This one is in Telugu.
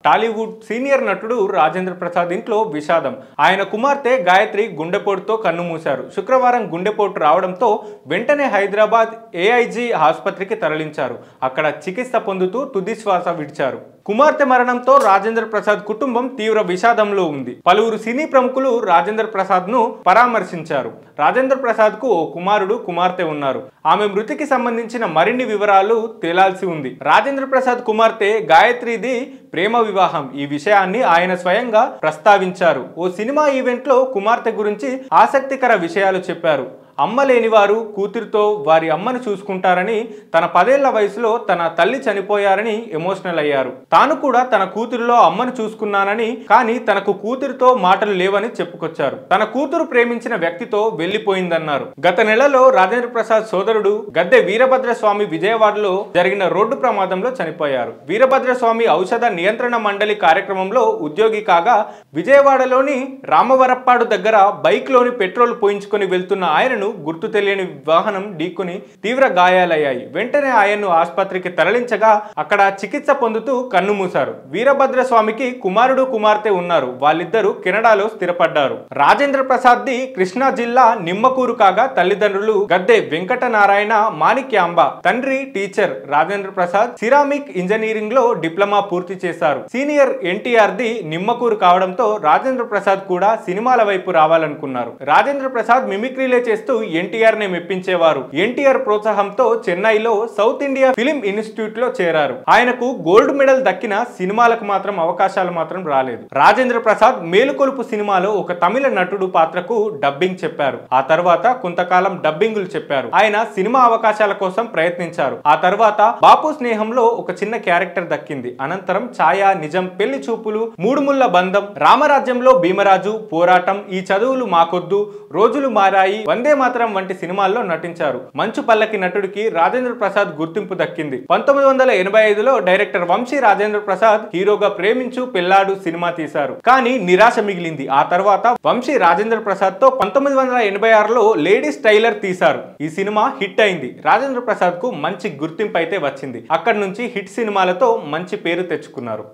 టాలీవుడ్ సీనియర్ నటుడు రాజేంద్ర ప్రసాద్ ఇంట్లో విషాదం. ఆయన కుమార్తె గాయత్రి గుండెపోటుతో కన్నుమూశారు. శుక్రవారం గుండెపోటు రావడంతో వెంటనే హైదరాబాద్ ఏఐజీ ఆసుపత్రికి తరలించారు. అక్కడ చికిత్స పొందుతూ తుదిశ్వాస విడిచారు. కుమార్తె మరణంతో రాజేంద్ర ప్రసాద్ కుటుంబం తీవ్ర విషాదంలో ఉంది. పలువురు సినీ ప్రముఖులు రాజేంద్ర ప్రసాద్ ను పరామర్శించారు. రాజేంద్ర ప్రసాద్ కు ఓ కుమారుడు, కుమార్తె ఉన్నారు. ఆమె మృతికి సంబంధించిన మరిన్ని వివరాలు తేలాల్సి ఉంది. రాజేంద్ర ప్రసాద్ కుమార్తె గాయత్రిది ప్రేమ వివాహం. ఈ విషయాన్ని ఆయన స్వయంగా ప్రస్తావించారు. ఓ సినిమా ఈవెంట్ లో కుమార్తె గురించి ఆసక్తికర విషయాలు చెప్పారు. అమ్మ లేనివారు కూతురితో వారి అమ్మను చూసుకుంటారని, తన 10 ఏళ్ల వయసులో తన తల్లి చనిపోయారని ఎమోషనల్ అయ్యారు. తాను కూడా తన కూతురిలో అమ్మను చూసుకున్నానని, కానీ తనకు కూతురితో మాటలు లేవని చెప్పుకొచ్చారు. తన కూతురు ప్రేమించిన వ్యక్తితో వెళ్లిపోయిందన్నారు. గత నెలలో రాజేంద్ర ప్రసాద్ సోదరుడు గద్దె వీరభద్రస్వామి విజయవాడలో జరిగిన రోడ్డు ప్రమాదంలో చనిపోయారు. వీరభద్రస్వామి ఔషధ నియంత్రణ మండలి కార్యక్రమంలో ఉద్యోగి కాగా, విజయవాడలోని రామవరప్పాడు దగ్గర బైక్ లోని పెట్రోల్ పోయించుకొని వెళ్తున్న ఆయనను గుర్తు తెలియని వాహనం ఢీకొని తీవ్ర గాయాలయ్యాయి. వెంటనే ఆయన్ను ఆసుపత్రికి తరలించగా అక్కడ చికిత్స పొందుతూ కన్నుమూశారు. వీరభద్రస్వామికి కుమారుడు, కుమార్తె ఉన్నారు. వాళ్ళిద్దరూ కెనడాలో స్థిరపడ్డారు. రాజేంద్ర ప్రసాద్ ది కృష్ణా జిల్లా నిమ్మకూరు కాగా, తల్లిదండ్రులు గద్దె వెంకటనారాయణ, మాణిక్యాంబ. తండ్రి teacher. Rajendra Prasad ceramic engineering లో డిప్లొమా పూర్తి చేశారు. సీనియర్ ఎన్టీఆర్ ది నిమ్మకూరు కావడంతో రాజేంద్ర ప్రసాద్ కూడా సినిమాల వైపు రావాలనుకున్నారు. రాజేంద్ర ప్రసాద్ మిమిక్రీలే చేస్తూ ఎన్టీఆర్ ని మెప్పించేవారు. ఎన్టీఆర్ ప్రోత్సాహంతో చెన్నైలో సౌత్ ఇండియా ఫిలిం ఇన్స్టిట్యూట్ లో చేరారు. ఆయనకు గోల్డ్ మెడల్ దక్కిన సినిమాలకు మాత్రం అవకాశాలు మాత్రం రాలేదు. రాజేంద్ర ప్రసాద్ మేలుకొలుపు సినిమాలో ఒక తమిళ నటుడు పాత్రకు డబ్బింగ్ చెప్పారు. ఆ తర్వాత కొంతకాలం డబ్బింగులు చెప్పారు. ఆయన సినిమా అవకాశాల కోసం ప్రయత్నించారు. ఆ తర్వాత బాపు స్నేహంలో ఒక చిన్న క్యారెక్టర్ దక్కింది. అనంతరం ఛాయా, నిజం, పెళ్లి చూపులు, మూడు ముళ్ళ బంధం, రామరాజ్యంలో భీమరాజు, పోరాటం, ఈ చదువులు మాకొద్దు, రోజులు మారాయి, వందే మాతరం వంటి సినిమాల్లో నటించారు. మంచు పల్లకి నటుడికి రాజేంద్ర ప్రసాద్ గుర్తింపు దక్కింది. 1985లో డైరెక్టర్ వంశీ రాజేంద్ర ప్రసాద్ హీరోగా ప్రేమించు పెళ్లాడు సినిమా తీశారు. కానీ నిరాశ మిగిలింది. ఆ తర్వాత వంశీ రాజేంద్ర ప్రసాద్ తో 1986లో లేడీస్ టైలర్ తీశారు. ఈ సినిమా హిట్ అయింది. రాజేంద్ర ప్రసాద్ కు మంచి గుర్తింపు అయితే వచ్చింది. అక్కడి నుంచి హిట్ సినిమాలతో మంచి పేరు తెచ్చుకున్నారు.